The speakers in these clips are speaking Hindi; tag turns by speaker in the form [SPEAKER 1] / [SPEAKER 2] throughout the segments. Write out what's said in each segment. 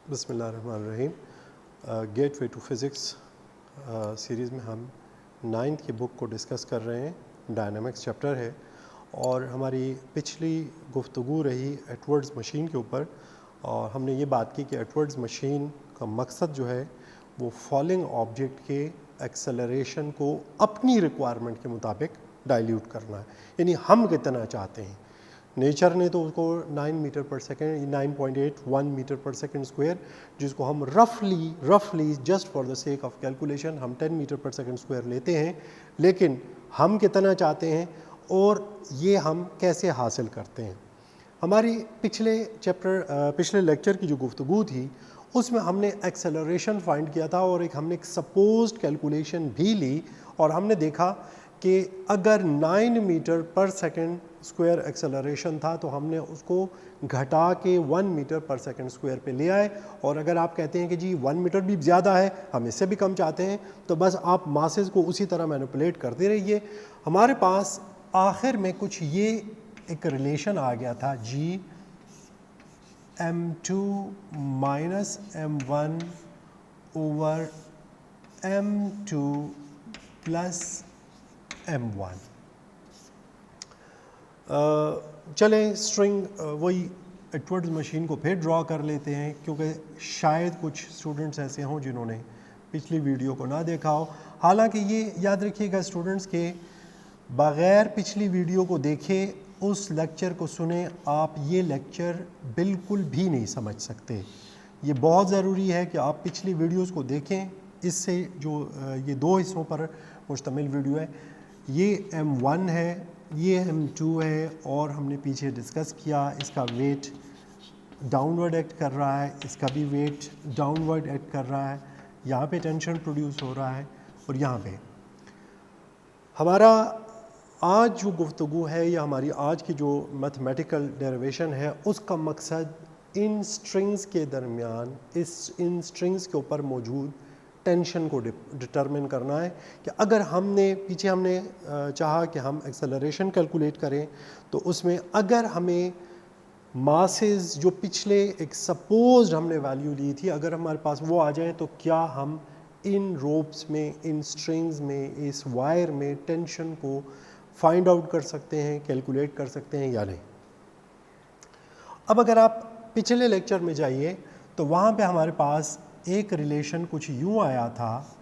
[SPEAKER 1] बिस्मिल्लाहिर्रहमानिर्रहीम। गेटवे टू फ़िज़िक्स सीरीज़ में हम 9th की बुक को डिस्कस कर रहे हैं। डायनामिक्स चैप्टर है और हमारी पिछली गुफ्तगू रही एडवर्ड्स मशीन के ऊपर, और हमने ये बात की कि एडवर्ड्स मशीन का मकसद जो है वो फॉलिंग ऑब्जेक्ट के एक्सेलरेशन को अपनी रिक्वायरमेंट के मुताबिक डाइल्यूट करना है, यानी हम कितना चाहते हैं। नेचर ने तो उसको 9 मीटर पर सेकेंड 9.81 मीटर पर सेकेंड स्क्वायर, जिसको हम रफली just for the sake of calculation हम 10 मीटर पर सेकेंड स्क्वायर लेते हैं, लेकिन हम कितना चाहते हैं और ये हम कैसे हासिल करते हैं। हमारी पिछले लेक्चर की जो गुफ्तगू थी उसमें हमने एक्सेलरेशन फाइंड किया था और हमने एक सपोज्ड कैलकुलेशन भी ली, और हमने देखा कि अगर 9 मीटर पर सेकेंड स्क्वायर एक्सेलरेशन था तो हमने उसको घटा के 1 मीटर पर सेकेंड स्क्वायर पे ले आए। और अगर आप कहते हैं कि जी 1 मीटर भी ज़्यादा है, हम इससे भी कम चाहते हैं, तो बस आप मासेस को उसी तरह मैनिपुलेट करते रहिए। हमारे पास आखिर में कुछ ये एक रिलेशन आ गया था, जी m2 minus m1 over m2 plus m1। चलें स्ट्रिंग वही एडवर्ड्स मशीन को फिर ड्रॉ कर लेते हैं, क्योंकि शायद कुछ स्टूडेंट्स ऐसे हों जिन्होंने पिछली वीडियो को ना देखा हो। हालांकि ये याद रखिएगा स्टूडेंट्स के बग़ैर पिछली वीडियो को देखे उस लेक्चर को सुने आप ये लेक्चर बिल्कुल भी नहीं समझ सकते। ये बहुत ज़रूरी है कि आप पिछली वीडियोस को देखें। इससे जो ये 2 हिस्सों पर मुश्तमिल वीडियो है, ये m1 है, ये m2 है, और हमने पीछे डिस्कस किया इसका वेट डाउनवर्ड एक्ट कर रहा है, इसका भी वेट डाउनवर्ड एक्ट कर रहा है, यहाँ पे टेंशन प्रोड्यूस हो रहा है, और यहाँ पे हमारा आज जो गुफ्तगू है या हमारी आज की जो मैथमेटिकल डेरिवेशन है उसका मकसद इन स्ट्रिंग्स के दरमियान इन स्ट्रिंग्स के ऊपर मौजूद टेंशन को डिटरमिन करना है कि अगर हमने चाहा कि हम एक्सेलरेशन कैलकुलेट करें, तो उसमें अगर हमें मासेस जो पिछले एक सपोज्ड हमने वैल्यू ली थी अगर हमारे पास वो आ जाए, तो क्या हम इन रोप्स में, इन स्ट्रिंग्स में, इस वायर में टेंशन को फाइंड आउट कर सकते हैं, कैलकुलेट कर सकते हैं या नहीं। अब अगर आप पिछले लेक्चर में जाइए तो वहाँ पे हमारे पास एक रिलेशन कुछ यूँ आया था,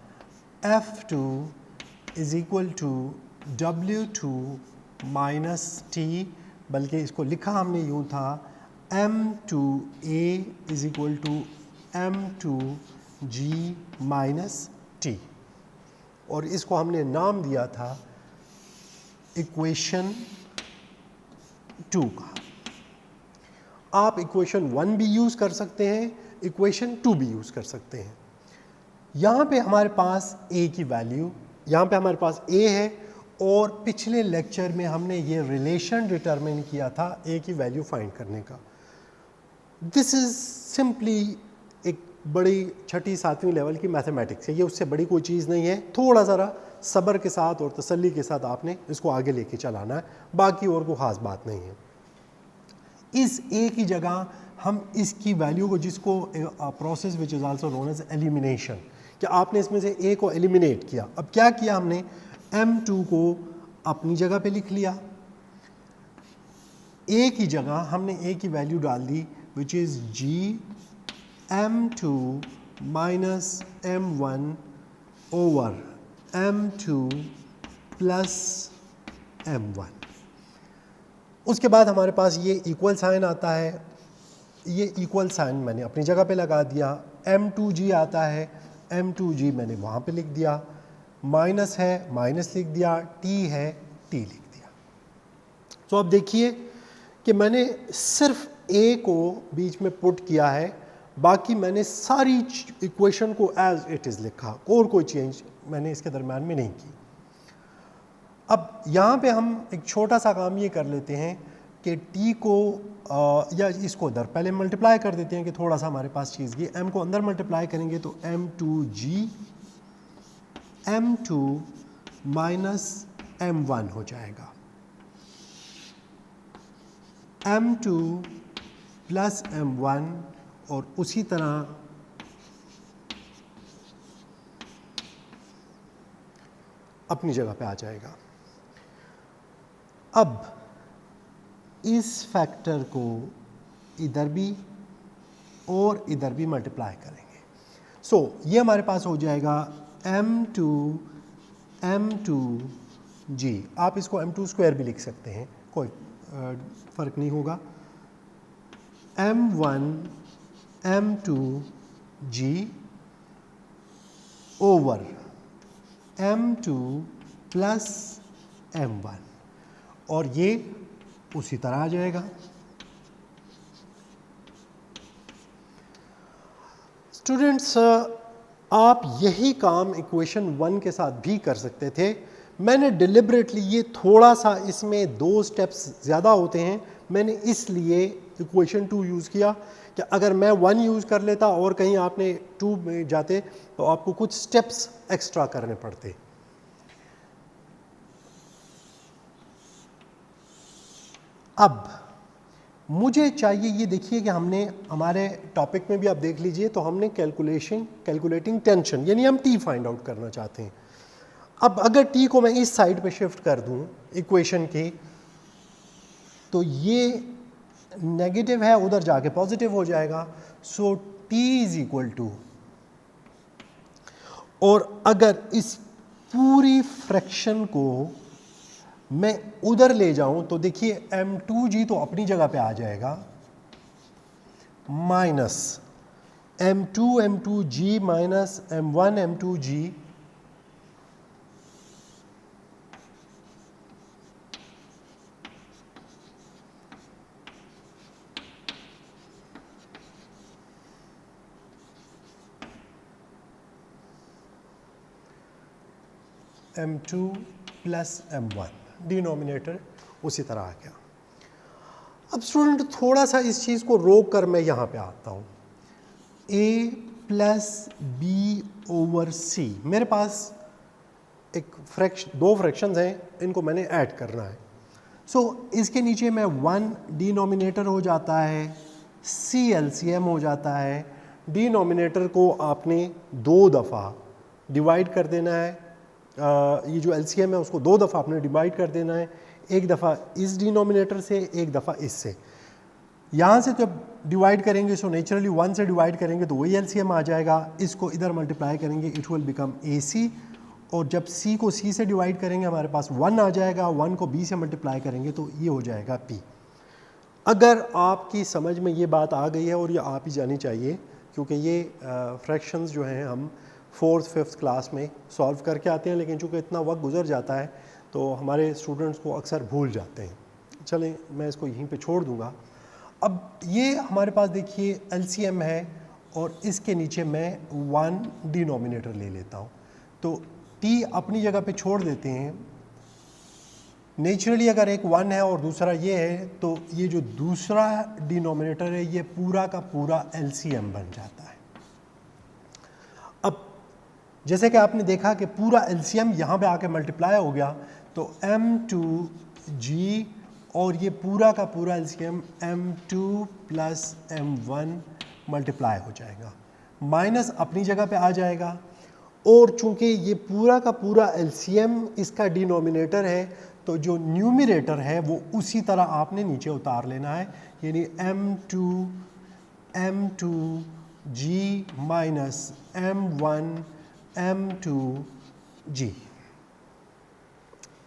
[SPEAKER 1] F2 is equal to W2 minus T, बल्कि इसको लिखा हमने यूँ था M2A is equal to M2G minus T, और इसको हमने नाम दिया था इक्वेशन 2 का। आप इक्वेशन 1 भी यूज़ कर सकते हैं, इक्वेशन 2 भी यूज़ कर सकते हैं। यहाँ पे हमारे पास a की वैल्यू, यहाँ पे हमारे पास a है, और पिछले लेक्चर में हमने ये रिलेशन डिटरमिन किया था a की वैल्यू फाइंड करने का। दिस इज़ सिंपली एक बड़ी 6ठी-7वीं लेवल की मैथमेटिक्स है, ये उससे बड़ी कोई चीज़ नहीं है। थोड़ा ज़रा सब्र के साथ और तसल्ली के साथ आपने इसको आगे लेके चलाना है, बाकी और कोई ख़ास बात नहीं है। इस a की जगह हम इसकी वैल्यू को, जिसको process which is also known as elimination, कि आपने इसमें से a को एलिमिनेट किया। अब क्या किया हमने, m2 को अपनी जगह पे लिख लिया, a की जगह हमने a की वैल्यू डाल दी which is g m2 minus m1 over m2 plus m1। उसके बाद हमारे पास ये इक्वल साइन आता है, ये इक्वल साइन मैंने अपनी जगह पे लगा दिया, m2g आता है, m2g मैंने वहाँ पे लिख दिया, माइनस है माइनस लिख दिया, t है t लिख दिया। तो अब देखिए कि मैंने सिर्फ a को बीच में पुट किया है, बाकी मैंने सारी इक्वेशन को एज इट इज़ लिखा, और कोई चेंज मैंने इसके दरम्यान में नहीं की। अब यहाँ पे हम एक छोटा सा काम ये कर लेते हैं कि t को या इसको उधर पहले मल्टीप्लाई कर देते हैं कि थोड़ा सा हमारे पास चीज़ की m को अंदर मल्टीप्लाई करेंगे तो m2g m2 माइनस m1 हो जाएगा, m2 प्लस m1 और उसी तरह अपनी जगह पे आ जाएगा। अब इस फैक्टर को इधर भी और इधर भी मल्टीप्लाई करेंगे। सो ये हमारे पास हो जाएगा m2g। आप इसको m2 स्क्वायर भी लिख सकते हैं, कोई फ़र्क नहीं होगा। m1 m2g over m2 plus m1, और ये उसी तरह आ जाएगा। स्टूडेंट्स, आप यही काम इक्वेशन 1 के साथ भी कर सकते थे। मैंने डिलिबरेटली ये थोड़ा सा इसमें 2 स्टेप्स ज़्यादा होते हैं, मैंने इसलिए इक्वेशन 2 यूज़ किया कि अगर मैं 1 यूज़ कर लेता और कहीं आपने 2 में जाते तो आपको कुछ स्टेप्स एक्स्ट्रा करने पड़ते। अब मुझे चाहिए, ये देखिए कि हमने हमारे टॉपिक में भी आप देख लीजिए तो हमने कैलकुलेटिंग टेंशन, यानी हम टी फाइंड आउट करना चाहते हैं। अब अगर टी को मैं इस साइड पे शिफ्ट कर दूं इक्वेशन की, तो ये नेगेटिव है, उधर जाके पॉजिटिव हो जाएगा। So T is equal to, और अगर इस पूरी फ्रैक्शन को मैं उधर ले जाऊं तो देखिए m2g तो अपनी जगह पे आ जाएगा, minus m2g minus m1 m2g, m2 plus m1, denominator उसी तरह आ गया। अब स्टूडेंट थोड़ा सा इस चीज़ को रोक कर मैं यहाँ पे आता हूँ। a प्लस बी ओवर सी, मेरे पास एक दो फ्रैक्शंस हैं, इनको मैंने ऐड करना है। सो इसके नीचे में 1 डिनोमिनेटर हो जाता है, c एलसीएम हो जाता है। डिनोमिनेटर को आपने 2 दफ़ा डिवाइड कर देना है, ये जो एलसीएम है उसको 2 दफ़ा आपने डिवाइड कर देना है, एक दफ़ा इस डिनोमिनेटर से, एक दफ़ा इससे। यहाँ से जब डिवाइड करेंगे सो नेचुरली 1 से डिवाइड करेंगे तो वही एलसीएम आ जाएगा, इसको इधर मल्टीप्लाई करेंगे इट विल बिकम AC, और जब C को C से डिवाइड करेंगे हमारे पास 1 आ जाएगा, 1 को B से मल्टीप्लाई करेंगे तो ये हो जाएगा P। अगर आपकी समझ में ये बात आ गई है, और ये आप ही जानी चाहिए क्योंकि ये फ्रैक्शंस जो हैं हम 4th 5th क्लास में सॉल्व करके आते हैं, लेकिन चूँकि इतना वक्त गुजर जाता है तो हमारे स्टूडेंट्स को अक्सर भूल जाते हैं। चलें, मैं इसको यहीं पे छोड़ दूँगा। अब ये हमारे पास देखिए एलसीएम है, और इसके नीचे मैं 1 डिनोमिनेटर ले लेता हूँ, तो टी अपनी जगह पे छोड़ देते हैं। नेचुरली अगर एक 1 है और दूसरा ये है तो ये जो दूसरा डिनोमिनेटर है ये पूरा का पूरा एलसीएम बन जाता है। अब जैसे कि आपने देखा कि पूरा एलसीएम यहाँ पे आके मल्टीप्लाई हो गया, तो m2g और ये पूरा का पूरा LCM m2 plus m1 multiply हो जाएगा, माइनस अपनी जगह पे आ जाएगा। और चूंकि ये पूरा का पूरा एलसीएम इसका डिनोमिनेटर है, तो जो न्यूमरेटर है वो उसी तरह आपने नीचे उतार लेना है, यानी m2g माइनस m1 m2g,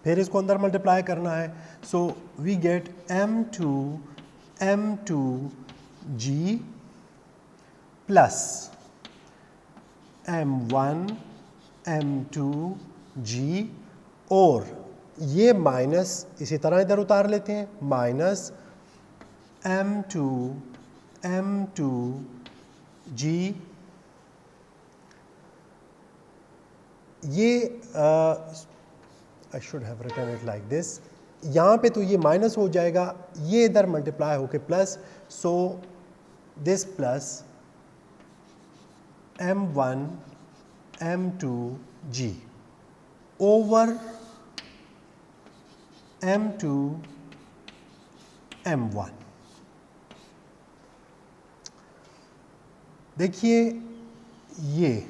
[SPEAKER 1] फिर इसको अंदर मल्टीप्लाई करना है। So we get m2 m2g plus m1 m2g, और ये माइनस इसी तरह इधर उतार लेते हैं, माइनस m2 m2g, ये I should have written it like this, यहाँ पे तो ये माइनस हो जाएगा, ये इधर मल्टीप्लाई होके plus, so this plus m1 m2g over m2 m1। देखिए ये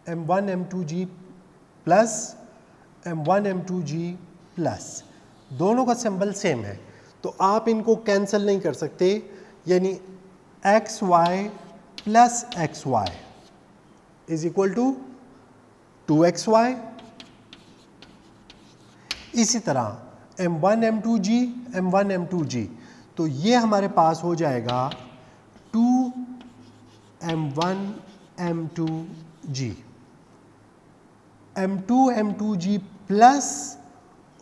[SPEAKER 1] M1 M2G plus M1 M2G plus दोनों का सिंबल सेम है, तो आप इनको कैंसिल नहीं कर सकते, यानी XY plus XY is equal to 2XY। इसी तरह M1 M2G M1 M2G, तो ये हमारे पास हो जाएगा 2M1 M2G, M2 M2G plus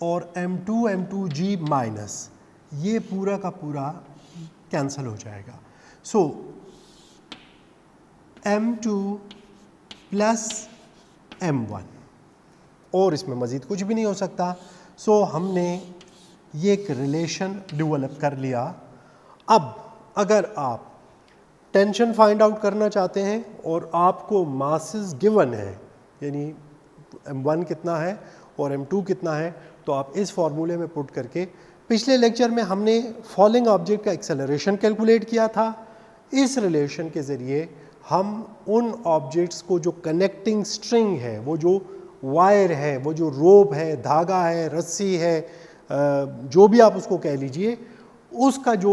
[SPEAKER 1] और M2 M2G माइनस, ये पूरा का पूरा कैंसिल हो जाएगा। सो M2 प्लस M1, और इसमें मज़ीद कुछ भी नहीं हो सकता। सो हमने ये एक रिलेशन डेवलप कर लिया। अब अगर आप टेंशन फाइंड आउट करना चाहते हैं और आपको मासेस गिवन है, यानी M1 कितना है और M2 कितना है, तो आप इस फॉर्मूले में पुट करके, पिछले लेक्चर में हमने फॉलिंग ऑब्जेक्ट का एक्सेलरेशन कैलकुलेट किया था, इस रिलेशन के ज़रिए हम उन ऑब्जेक्ट्स को जो कनेक्टिंग स्ट्रिंग है, वो जो वायर है, वो जो रोप है, धागा है, रस्सी है, जो भी आप उसको कह लीजिए, उसका जो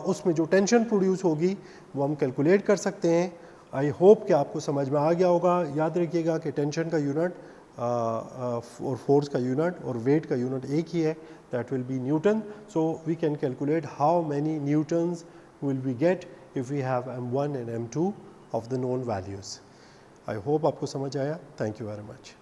[SPEAKER 1] उसमें जो टेंशन प्रोड्यूस होगी वो हम कैलकुलेट कर सकते हैं। आई होप कि आपको समझ में आ गया होगा। याद रखिएगा कि टेंशन का यूनिट और फोर्स का यूनिट और वेट का यूनिट एक ही है, that will be newton. So we can calculate how many newtons will we get if we have M1 and M2 of the known values. I hope आपको समझ आया। Thank you very much.